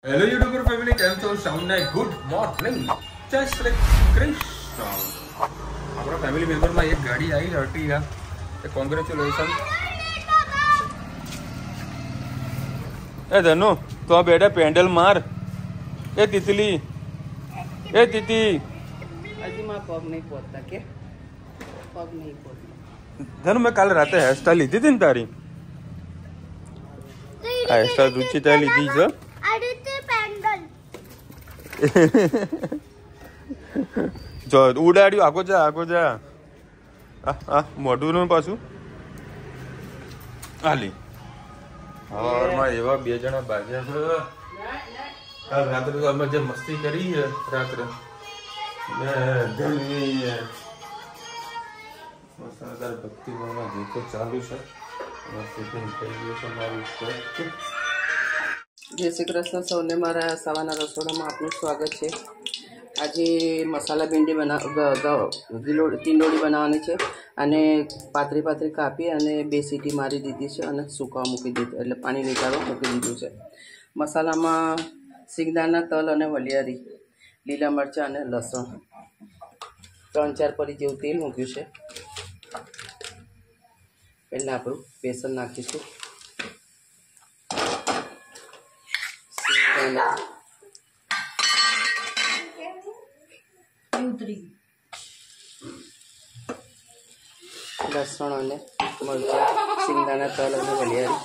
Hello YouTuber family, કેમ છો? Sound night good morning, જય શ્રી કૃષ્ણ। આપણા ફેમિલી મેમ્બરમાં એક ગાડી આવી અર્ટિગા, કોંગ્રેચ્યુલેશન। એ ધનુ તો આ બેટા પેન્ડલ માર। એ તિતલી, એ તિતી, હજી મારા પગ નહીં પહોંચતા કે પગ નહીં પહોંચતા। ધનુ મેં કાલે રાતે હેરસ્ટાઈલ લીધી હતી ને તારી, આ હેરસ્ટાઈલ રૂચિતાએ લીધી છે। જો ઉડાડ્યું, આગો જા આગો જા। આ મોઢું નું પાછું આલી હવારમાં એવા બે જણા ભાગ્યા છે। કાલ રાત્રે તો અમે જે મસ્તી કરી રાત્રે મસાલેદાર ભક્તિભાવના ગીતો ચાલુ છે। જય શ્રી કૃષ્ણ સૌને, મારા સવારના રસોડામાં આપનું સ્વાગત છે। આજે મસાલા ભીંડી તીંડોળી બનાવવાની છે અને પાતળી પાતળી કાપી અને 2 સીટી મારી દીધી છે અને સૂકવા મૂકી દીધું, એટલે પાણી નીકાળવા મૂકી દીધું છે। મસાલામાં સિંગદાણા, તલ અને વલિયારી, લીલા મરચાં અને લસણ, 3-4 પરી જેવું તેલ મૂક્યું છે। પહેલાં આપણું બેસન નાખીશું, લસણ અને મરચાં, સિંગદાણા, તલ અને વલિયારી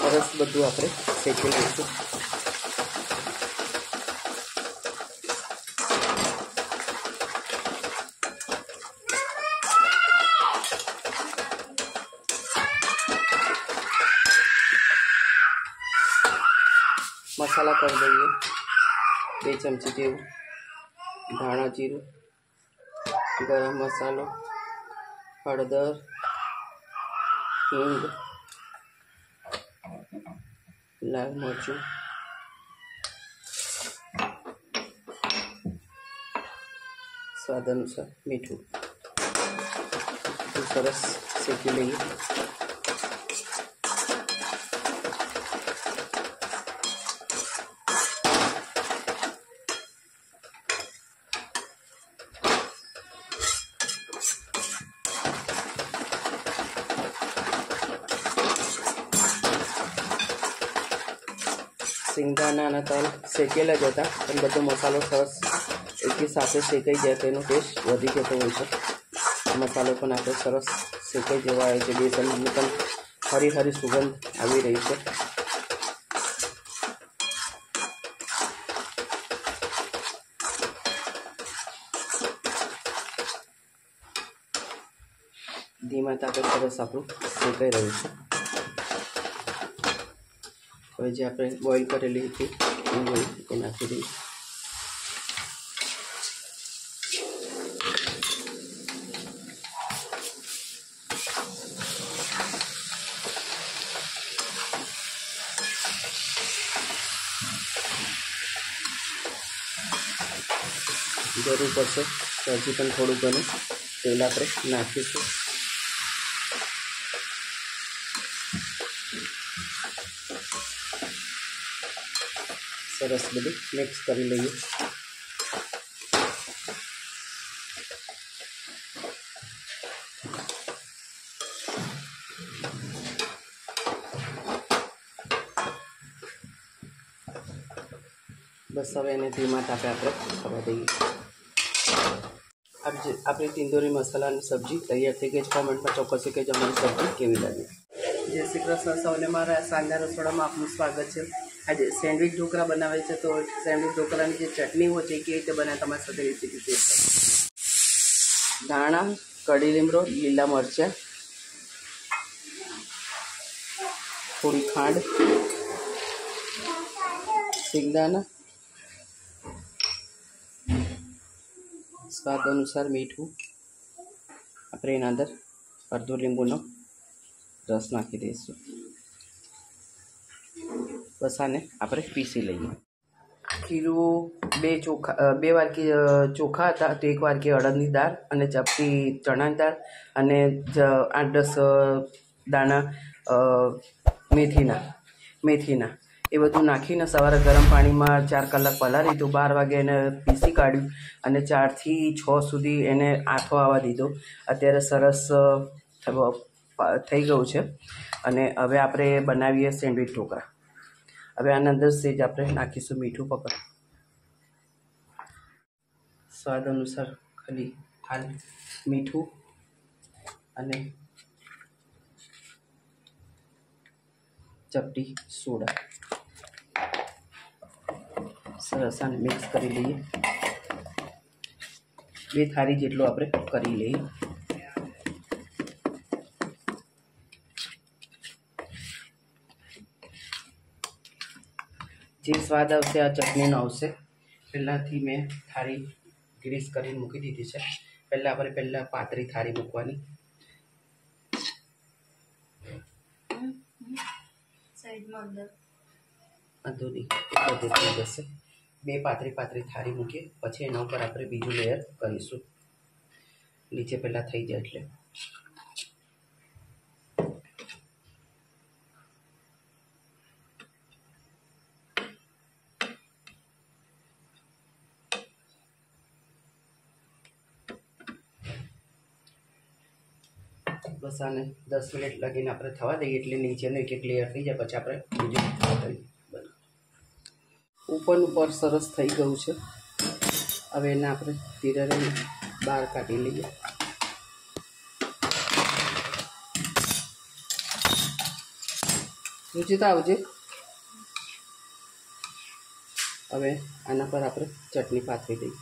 સરસ બધું આપણે શેકી લઈશું। મસાલા કરી દઈએ 2 ચમચી જેવું, ધાણા જીરું, ગરમ મસાલો, હળદર, હિંગ, લાલ મરચું, સ્વાદ અનુસાર મીઠું, સરસ શેકી લઈએ। સિંગદાણા અને તલ શેકેલા જ હતા, પણ બધો મસાલો સરસ એકી સાથે શેકાઈ જાય તો એનો ટેસ્ટ વધી જતો હોય છે। મસાલો પણ આપણે સરસ શેકાઈ જવા આવે છે, બેસનની પણ હરી હરી સુગંધ આવી રહી છે। ધીમા તાપે સરસ આપણું શેકાઈ રહ્યું છે। હવે જે આપણે બોઇલ કરેલી હતી એ નાખી દઈએ। જરૂર પડશે તો હજી પણ થોડું ઘણું તેલ આપણે નાખીશું। સરસ બધું મિક્સ કરી લઈએ। બસ હવે એને ધીમા તાપે આપણે થવા દઈએ। આપણી તીંદોરી મસાલાની સબ્જી તૈયાર થઈ ગઈ છે। કોમેન્ટમાં ચોક્કસ કહેજો અમારી સબ્જી કેવી લાગી। જય શ્રી કૃષ્ણ સૌને, મારા સાંજના રસોડામાં આપનું સ્વાગત છે। આજે સેન્ડવિચ ઢોકળા બનાવે છે, તો સેન્ડવિચ ઢોકળાની જે ચટણી હોય છે એ કેવી રીતે બનાવે તમારી સાથે રેસીપી શેર કરો। ધાણા, કઢી લીમડો, લીલા મરચાં, થોડી ખાંડ, સિંગદાણા, સ્વાદ અનુસાર મીઠું, આપણે એના અંદર અડધો લીંબુનો રસ નાખી દઈશું। બસ આને આપણે પીસી લઈએ। ખીરું 2 વાટકી ચોખા હતા, તો 1 વાટકી અડદની દાળ અને ચપટી ચણાની દાળ અને 8-10 દાણા મેથીના એ બધું નાખીને સવારે ગરમ પાણીમાં 4 કલાક પલાળી દીધું. 12 વાગે એને પીસી કાઢ્યું અને 4 થી 6 સુધી એને આથો આવવા દીધો. અત્યારે સરસ થઈ ગયું છે અને હવે આપણે બનાવીએ સેન્ડવિચ ઢોકળા. હવે આના અંદર સેજ આપણે નાખીશું મીઠું. પકડ સ્વાદ અનુસાર ખાલી મીઠું અને ચપટી સોડા. સરસ આને મિક્સ કરી લઈએ. 2 થાળી જેટલું આપણે કરી લઈએ. જે સ્વાદ આવશે આ ચટણીનો આવશે. પહેલાંથી મેં થાળી ગ્રીસ કરીને મૂકી દીધી છે. પહેલાં પાતળી થાળી મૂકવાની. અધૂરી થઈ જશે. 2 પાતળી થાળી મૂકીએ પછી એના ઉપર આપણે બીજું લેયર કરીશું. નીચે પહેલાં થઈ જાય એટલે બસ આને 10 મિનિટ લગીને આપણે થવા દઈએ એટલે નીચેનું એક લેયર થઈ જાય. પછી આપણે બીજું ઉપર સરસ થઈ ગયું છે. હવે એને આપણે ધીરે બહાર કાઢી લઈએ. રૂચિતા આવજે. હવે આના પર આપણે ચટણી પાથરી દઈએ.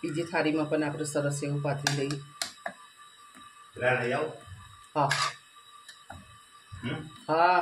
બીજી થાળીમાં પણ આપણે સરસ એવું પાથરી લઈએ. હા હા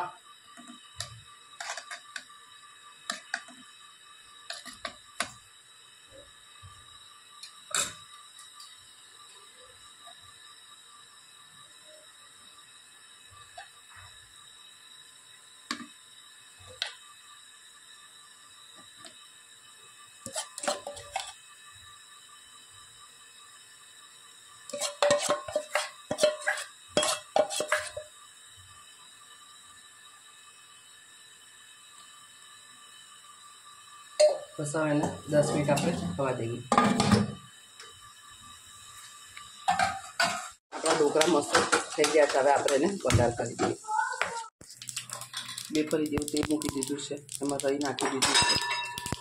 બસ હવે એને 10 મિનિટ આપણે થવા દઈએ. આપણા ઢોકળા મસ્ત થઈ ગયા છે. હવે આપણે એને વઘાર કરી દઈએ. 2 ફરી જેવું તેલ મૂકી દીધું છે. એમાં દહીં નાખી દીધું છે.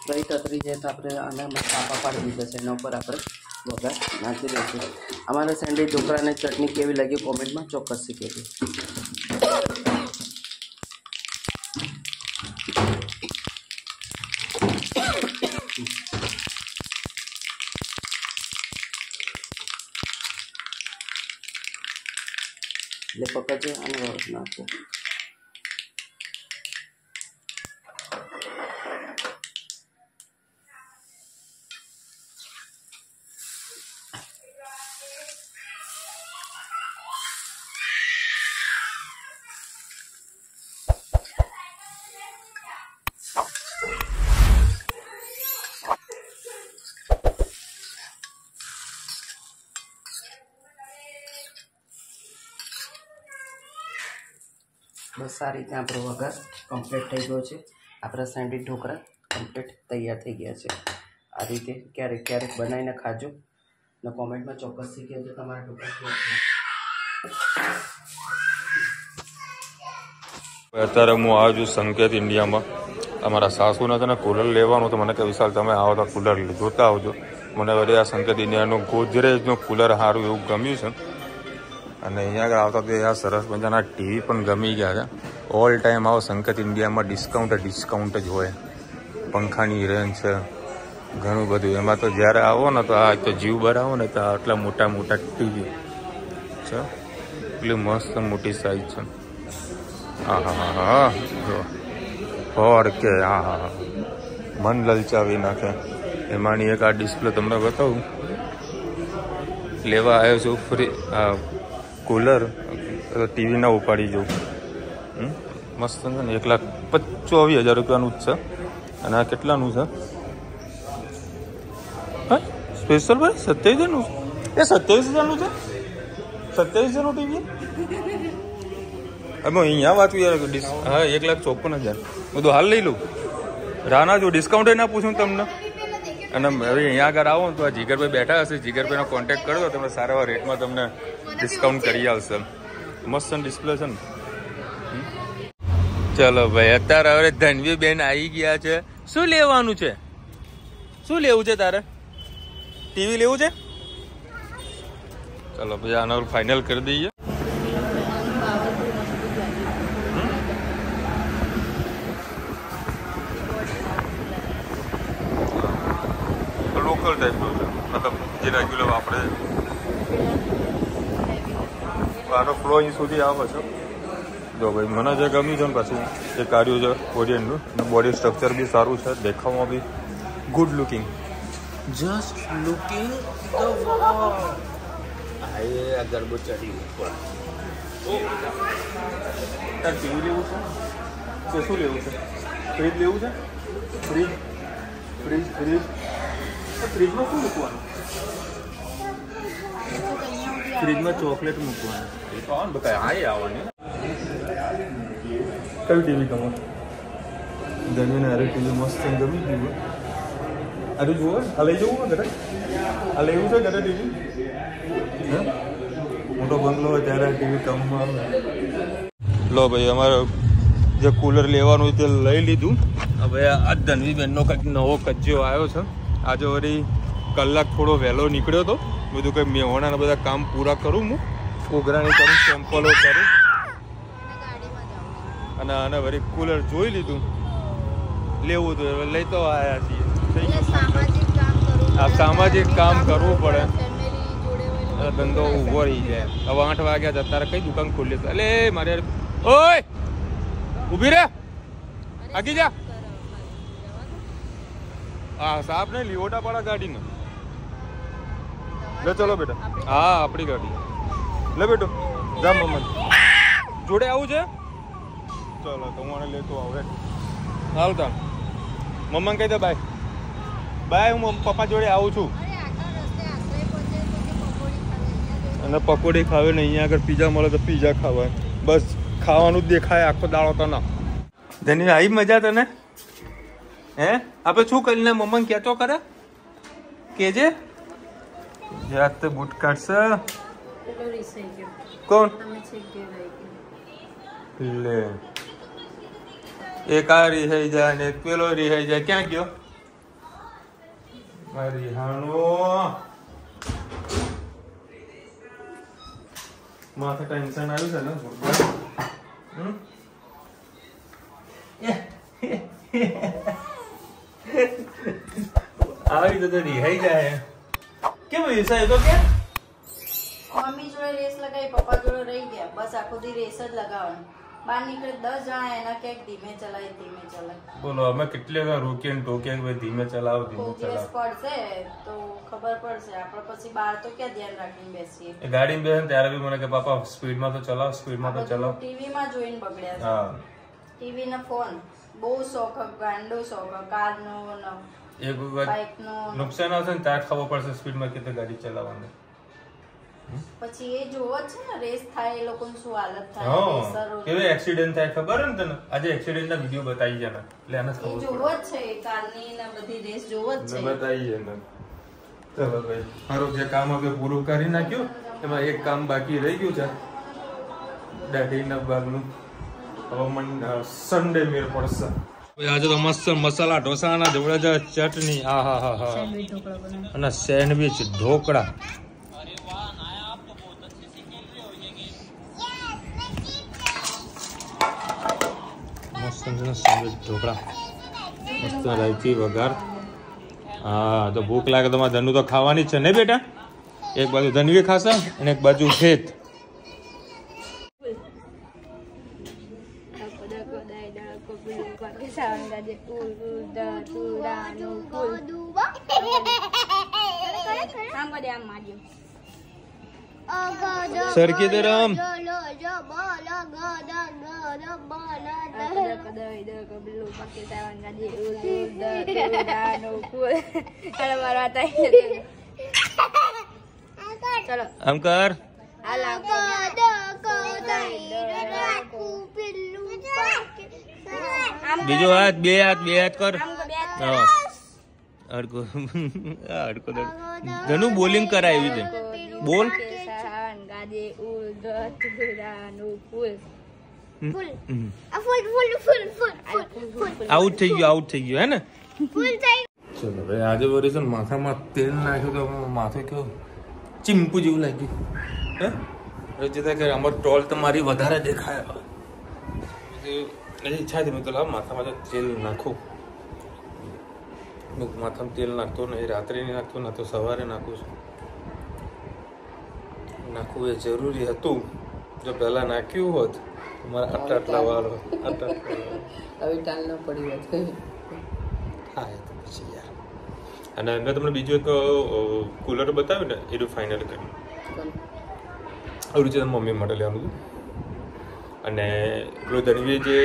દહીં તતરી જાય તો આપણે આના કાપા પાડી દીધા છે. એના ઉપર આપણે વઘાર નાખી દઈશું. અમારા સેન્ડવિચ ઢોકળાની ચટણી કેવી લાગી કોમેન્ટમાં ચોક્કસથી કહેજો. એટલે પકડજો અને રસ નાખો. બસ આ રીતે આપણો વઘાર કમ્પ્લીટ થઈ ગયો છે. આપણા સેન્ડવિચ ઢોકળા કમ્પ્લીટ તૈયાર થઈ ગયા છે. આ રીતે ક્યારેક ક્યારેક બનાવીને ખાજો ને કોમેન્ટમાં ચોક્કસથી કહેજો તમારા ઢોકળા કેવા છે. અત્યારે હું આવ્યો છું સંકેત ઇન્ડિયામાં. અમારા સાસુને છે ને કુલર લેવાનું તો મને કે વિશાલ તમે આવો તો કુલર જોતા આવજો. મને વળી આ સંકેત ઇન્ડિયાનું ગોદરેજનું કુલર સારું એવું ગમ્યું છે. અને અહીંયા આગળ આવતા તો આ સરસ મજાના ટીવી પણ ગમી ગયા છે. ઓલ ટાઈમ આવો સંકેત ઇન્ડિયામાં ડિસ્કાઉન્ટ જ હોય. પંખાની રેન્જ છે ઘણું બધું. એમાં તો જ્યારે આવો ને તો આ તો જીવ ભરાવો ને તો આટલા મોટા ટીવી છે. એટલી મસ્ત મોટી સાઈઝ છે. હા હા હા હા ઓર કે હા હા મન લલચાવી નાખે. એમાંની એક આ ડિસ્પ્લે તમને બતાવું. લેવા આવ્યો છું ફ્રી કુલર ટીવી ના ઉપાડી જવું. મસ્ત છે ને 1,25,000 રૂપિયાનું જ છે. અને આ કેટલાનું છે? હા સ્પેશિયલ ભાઈ 27,000નું એ 27,000નું છે. 27,000નું ટીવી અમે અહીંયા વાંચું યાર. હા 1,54,000 હું તો હાલ લઈ લઉં. રાના જો ડિસ્કાઉન્ટ ના પૂછું તમને. અને હવે અહીંયા આગળ આવો ને તો આ જીગરભાઈ બેઠા હશે. જીગરભાઈનો કોન્ટેક્ટ કરજો તમને સારા એવા રેટમાં તમને ડિસ્કાઉન્ટ કરી આવશે. મસ્ત ડિસ્પ્લે છે ને. ચલો ભાઈ અત્યારે હવે ધનવી બેન આવી ગયા છે. શું લેવાનું છે? શું લેવું છે તારે? ટીવી લેવું છે? ચલો ભાઈ આના ફાઇનલ કરી દઈએ. લોકલ ટાઈપનું છે મતલબ જે રેગ્યુલર આપણે આનો ફ્લો અહીં સુધી આવે છે. જો ભાઈ મને જે ગમ્યું છે ને પાછું એ કાર્યું છે ઓરિયન્ટનું. બોડી સ્ટ્રક્ચર બી સારું છે. દેખાવમાં બી good looking. Just looking the wall. આ ગરબો ચડી ઉપર. તાર ટીવી લેવું છે? શું લેવું છે? ફ્રીજ લેવું છે? ફ્રીજમાં શું મૂકવાનું? ફ્રીજમાં ચોકલેટ મૂકવાનું. એ તો આવ ને બતાય આ આવવાની. કયું ટીવી ગમે? ગમીને અરે ટીવી મસ્ત ગમી ટીવી. અરે જુઓ આ લઈ જવું ઘરે? આ લેવું છે ઘરે ટીવી? હે મોટો બંગલો હોય ત્યારે ટીવી કામમાં આવે. લો ભાઈ અમારે જે કુલર લેવાનું તે લઈ લીધું. હવે આ ધનવીબેનનો કંઈક નવો કજ્જો આવ્યો છે. આજે વળી કલાક થોડો વહેલો નીકળ્યો હતો. બધું કંઈ મેહોણાના બધા કામ પૂરા કરું હું. કોગરાની કરું, સેમ્પલો કરું. અને આને વળી કુલર જોઈ લીધું. લેવું હતું હવે લઈ તો આવ્યા છીએ. આ સામાજિક કામ કરવું પડે. ધંધો ઊભો રહી જાય. હવે 8 વાગ્યા અત્યારે કઈ દુકાન ખોલી છે? એટલે મારે ઓય ઊભી રે આગી જા. હા સાહેબ ને લીવોટા પાડા ગાડીને લે. ચલો બેટા. હા આપણી ગાડી લે બેટો. જા મમ્મા જોડે આવું છે? ચલો તો હું લેતો આવે. હાલતા મમ્માને કહી દે બાય બાય. હું પપ્પા જોડે આવું છું. અને પકોડી ખાવે ને અહીંયા આગળ પીઝા મળે તો પીઝા ખાવાય. બસ ખાવાનું જ દેખાય આખો દાડો. તો ના ધની આવી મજા તને? હે આપણે શું કરીને મમ્માને કહેતો કરે કેજે. જાત બૂટ કાઢશે કોણ? લે એક આ રિહાઈ જાય ને પેલો રિહાઈ જાય. ક્યાં ગયો મારી હાણો? માથે ટેન્શન આવ્યું છે ને. આવી રીતે રિહાઈ જાય. કેમ રિસાય તો કે મમ્મી જોડે રેસ લગાવી, પપ્પા જોડે રહી ગયા. બસ આખો દી રેસ જ લગાવવાની. બહાર નીકળે 10 જણા એના ક્યાંક ધીમે ચલાય. બોલો અમે કેટલે રોકીએ ટોકીએ ભાઈ ધીમે ચલાવો દિવસ પડશે તો ખબર પડશે. આપણે પછી બહાર તો ક્યાં ધ્યાન રાખીને બેસીએ. ગાડીમાં બેસે ત્યારે બી મને કે પાપા સ્પીડમાં તો ચલાવો, સ્પીડમાં તો ચલાવો. ટીવીમાં જોઈને બગડ્યા. હા ટીવી ને ફોન બહુ શોખ, ગાંડો શોખ. કારનો એક વખત નુકસાન આવશે ને ત્યારે ખબર પડશે સ્પીડમાં કેટલી ગાડી ચલાવવાની. પછી એ જોવો છે ને રેસ થાય એ લોકોની શું હાલત થાય હા રેસરો કેવી એક્સિડન્ટ થાય ખબર હે ને તને? આજે એક્સિડન્ટ ના વિડિયો બતાવી છે ને એટલે આને એ ખબર જોવો જ છે કારની ને બધી રેસ જોવો જ પડે છે બતાવી છે ને. ચલો ભાઈ મારું જે કામ હવે પૂરું કરી નાખ્યું એમાં એક કામ બાકી રહી ગયું છે દાઢીના ભાગનું. હવે મને સન્ડે મેળ પડશે. આજે તો મસ્ત મસાલા ઢોસાના જબરજસ્ત ચટણી આ હા હા હા અને સેન્ડવિચ ઢોકળા. મસ્ત સેન્ડવિચ ઢોકળા મસ્ત રાયતી વઘાર. હા તો ભૂખ લાગે તો મારે ધનુ તો ખાવાની જ છે ને બેટા? એક બાજુ ધનવી ખાશે અને એક બાજુ ખેત. સરખી દે રામ. આમ કર. બીજો હાથ બે હાથ કર. હા અડકો અડકો ધનુ બોલિંગ કરાવી દે. બોલ. આઉટ થઈ ગયું હે ને? ચલો ભાઈ આજે વળી છે ને માથામાં તેલ નાખ્યું તો માથું કેવું ચીમ્પુ જેવું લાગ્યું હે રચિતા કે અમારો ટોલ તમારી વધારે દેખાય. ઈચ્છા હતી મેં તો લાવ માથામાં તેલ નાખું. માથામાં તેલ નાખતો નહીં, રાત્રે નહીં નાખતો ના તો સવારે નાખું છું. નાખવું એ જરૂરી હતું. જો પહેલા નાખ્યું હોત તો મારા આટલા વાળ હવે ટાલ ન પડી હોત. હા એ તો પછી યાર. અને મેં તમને બીજું એક કુલર બતાવ્યું ને એનું ફાઇનલ કર્યું. રૂચિતા મમ્મી માટે લેવાનું હતું. અને પેલું ધનવીએ જે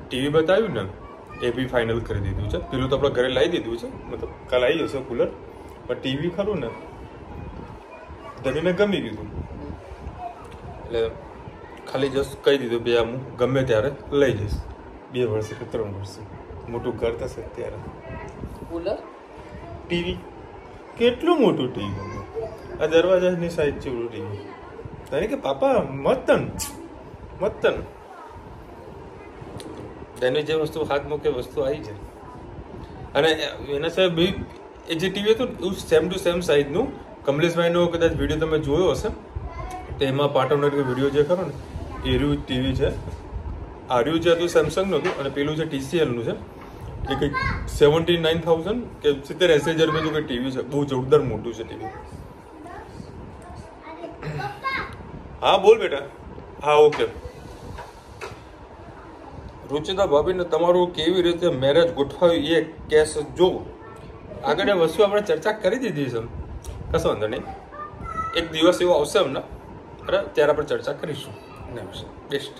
ટીવી બતાવ્યું ને એ બી ફાઇનલ કરી દીધું છે. પેલું તો આપણે ઘરે લાવી દીધું છે, મતલબ કાલ આવી જશે કુલર. પણ ટીવી ખરું ને ધનવીને ગમી ગયું એટલે ખાલી જસ્ટ કહી દીધું બે હું ગમે ત્યારે લઈ જઈશ. 2 વર્ષે કે 3 વર્ષે મોટું ઘર થશે ત્યારે. કુલર ટીવી કેટલું મોટું ટીવી, આ દરવાજાની સાઈઝ જેવડું ટીવી. તારે કે પાપા મતન તેની જે વસ્તુ હાથ મૂકે વસ્તુ આવી જાય. અને એના સાહેબ એ જે ટીવી હતું એવું સેમ ટુ સેમ સાઈઝનું કમલેશભાઈનો કદાચ વિડીયો તમે જોયો હશે તો એમાં પાટોનર વિડીયો જે ખરો ને એ રહ્યું ટીવી છે. આ રહ્યું જે હતું સેમસંગનું હતું અને પેલું છે TCLનું છે. એ કંઈક 79,000 કે 70-80 હજાર રૂપિયાનું કંઈક ટીવી છે. બહુ જોરદાર મોટું છે ટીવી. હા બોલ બેટા. હા ઓકે. રૂચિતા ભાભીને તમારું કેવી રીતે મેરેજ ગોઠવાયું એ કેસ જો આગળ એ વસ્તુ આપણે ચર્ચા કરી દીધી છે. કશો વાંધો નહીં, એક દિવસ એવો આવશે અમને બરાબર ત્યારે આપણે ચર્ચા કરીશું એના વિશે. Best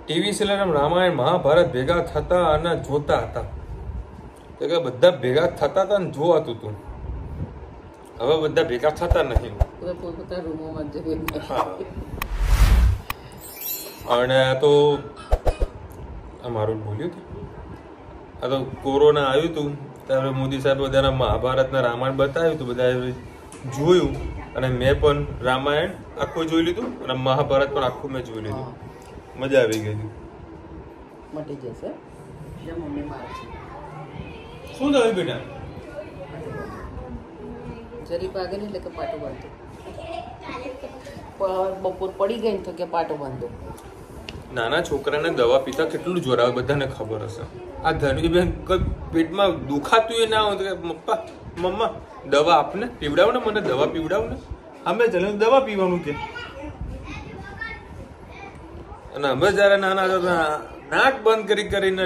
TV serial Ramayan Mahabharat ભેગા થતા અને જોતા હતા. તો કે બધા ભેગા થતા હતા ને જોવાતું હતું. હવે બધા ભેગા થતા નહીં. પોતપોતા રૂમોમાં જઈને અને આ તો અમારું બોલ્યું હતું. આ તો કોરોના આવ્યું હતું ત્યારે મોદી સાહેબ બધાના મહાભારતના રામાયણ બતાવ્યું હતું. બધા જોયું અને મેં પણ રામાયણ આખું જોઈ લીધું અને મહાભારત પણ આખું મેં જોઈ લીધું. મજા આવી ગઈ હતી. મટી જશે. મમ્મી મારે શું થયું બેટા? જરી પાગે ને એટલે કે પાટો બાંધો. બપોર પડી ગઈ ને તો કે પાટો બાંધો. નાના છોકરાને દવા પીતા કેટલું જોર આવે બધાને ખબર હશે. આ ધનવીબેન પેટમાં દુખાતું એ ના હોય કે પપ્પા મમ્મા દવા આપને પીવડાવ ને, મને દવા પીવડાવ ને. અમે ચાલે દવા પીવાનું કે. અને અમે જયારે નાના હતા નાક બંધ કરીને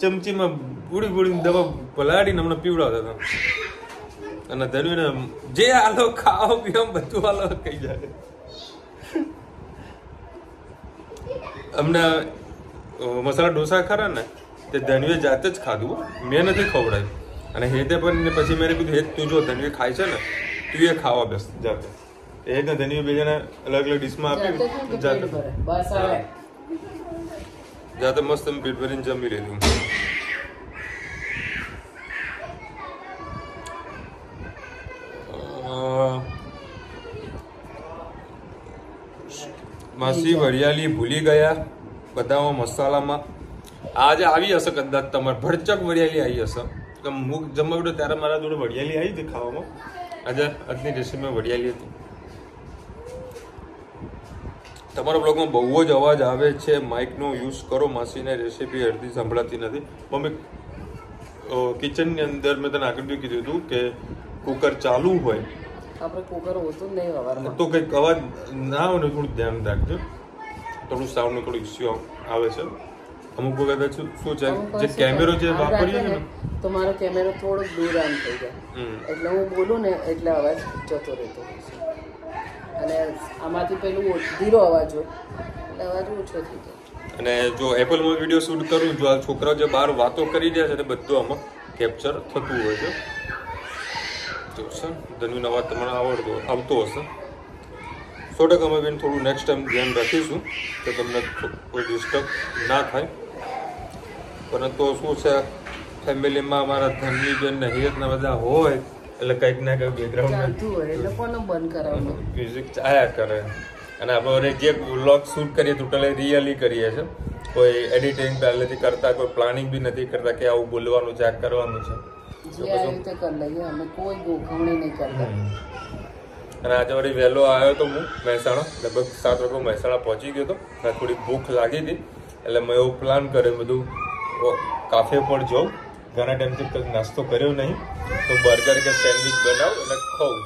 ચમચીમાં પૂડી પૂડીને દવા પલાળીને અમને પીવડાવતા હતા. અને ધનવીને જે હાલો ખાઓ પીઓ બધું હાલો કહી જાય. અમને મસાલા ઢોસા ખરા ને તે ધનવીએ જાતે જ ખાધું, મેં નથી ખવડાવ્યું. અને હેતે પણ પછી મેં કીધું હેત તું જો ધનવી ખાય છે ને તું એ ખાવા બેસ જાતે એ ને ધનવી બે જણા અલગ અલગ ડીશમાં આપી જાતે મસ્ત પેટ ભરીને જમી લીધું. માસી વરિયાળી ભૂલી ગયા બધામાં મસાલામાં. આજે આવી હશે કદાચ તમારે ભરચક વરિયાળી આવી હશે. મુખ જમવા બેઠો ત્યારે મારા જોડે વરિયાળી આવી હતી ખાવામાં. આજે આજની રેસીપીમાં વરિયાળી હતી. તમારા બ્લોગમાં બહુ જ અવાજ આવે છે. માઇકનો યુઝ કરો. માસીને રેસીપી અડધી સંભળાતી નથી. મમ્મી કિચનની અંદર મેં તને આગળ બી કીધું હતું કે કુકર ચાલુ હોય આપણે કુકર હોતું જ નહીં હવારમાં તો કંઈક અવાજ ના આવે ને થોડું ધ્યાન રાખજો. થોડું સાઉન્ડનો થોડું ઇસ્યુ આવે છે અમુક વખત. શું છે જે કેમેરો જે વાપરીએ ને તો મારો કેમેરો થોડો દૂર આમ થઈ જાય એટલે હું બોલું ને એટલે અવાજ જતો રહેતો અને આમાંથી પેલું ધીરો અવાજ હોય એટલે અવાજ ઓછો થઈ જાય. અને જો એપલમાં વિડીયો શૂટ કરું જો આ છોકરાઓ જે બહાર વાતો કરી રહ્યા છે ને બધું આમાં કેપ્ચર થતું હોય છે. ધનવીનો અવાજ તમને આવતો હશે 100% અમે બેન થોડું નેક્સ્ટ ટાઈમ ધ્યાન રાખીશું કે તમને કોઈ ડિસ્ટર્બ ના થાય. પરંતુ શું છે ફેમિલીમાં અમારા ધનવી બેન ને હિયતના બધા હોય એટલે કંઈક ના કંઈક બેકગ્રાઉન્ડ મ્યુઝિક ચાયા કરે. અને આપણે જે વ્લોગ શૂટ કરીએ ટોટલી રિયલી કરીએ છીએ. કોઈ એડિટિંગ પહેલેથી કરતા કોઈ પ્લાનિંગ બી નથી કરતા કે આવું બોલવાનું છે આ કરવાનું છે. અને આજે વળી વહેલો આવ્યો તો હું મહેસાણા લગભગ 7 વાગે મહેસાણા પહોંચી ગયો હતો. થોડી ભૂખ લાગી હતી એટલે મેં એવું પ્લાન કર્યું બધું કાફે પર જાઉં. ઘણા ટાઈમથી કંઈક નાસ્તો કર્યો નહીં તો બર્ગર કે સેન્ડવિચ બનાવું અને ખાઉં.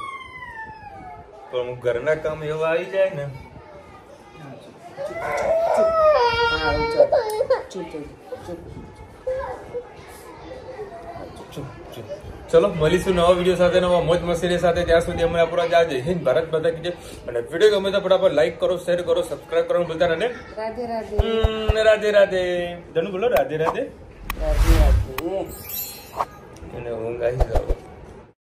પણ ઘરના કામ એવા આવી જાય ને ચલો મળીશું નવા વિડીયો સાથે નવા મોજ મસ્તી સાથે. ત્યાં સુધી અમે આપણા જય હિન્દ ભારત માતા કી જય. અને વિડીયો ગમે તો ફટાફટ લાઈક કરો શેર કરો સબસ્ક્રાઇબ કરવાનું ભૂલતા નહીં. રાધે રાધે રાધે રાધે જનુ બોલો રાધે રાધે રાધે રાધે. એને ઊંઘ આવી જાવ.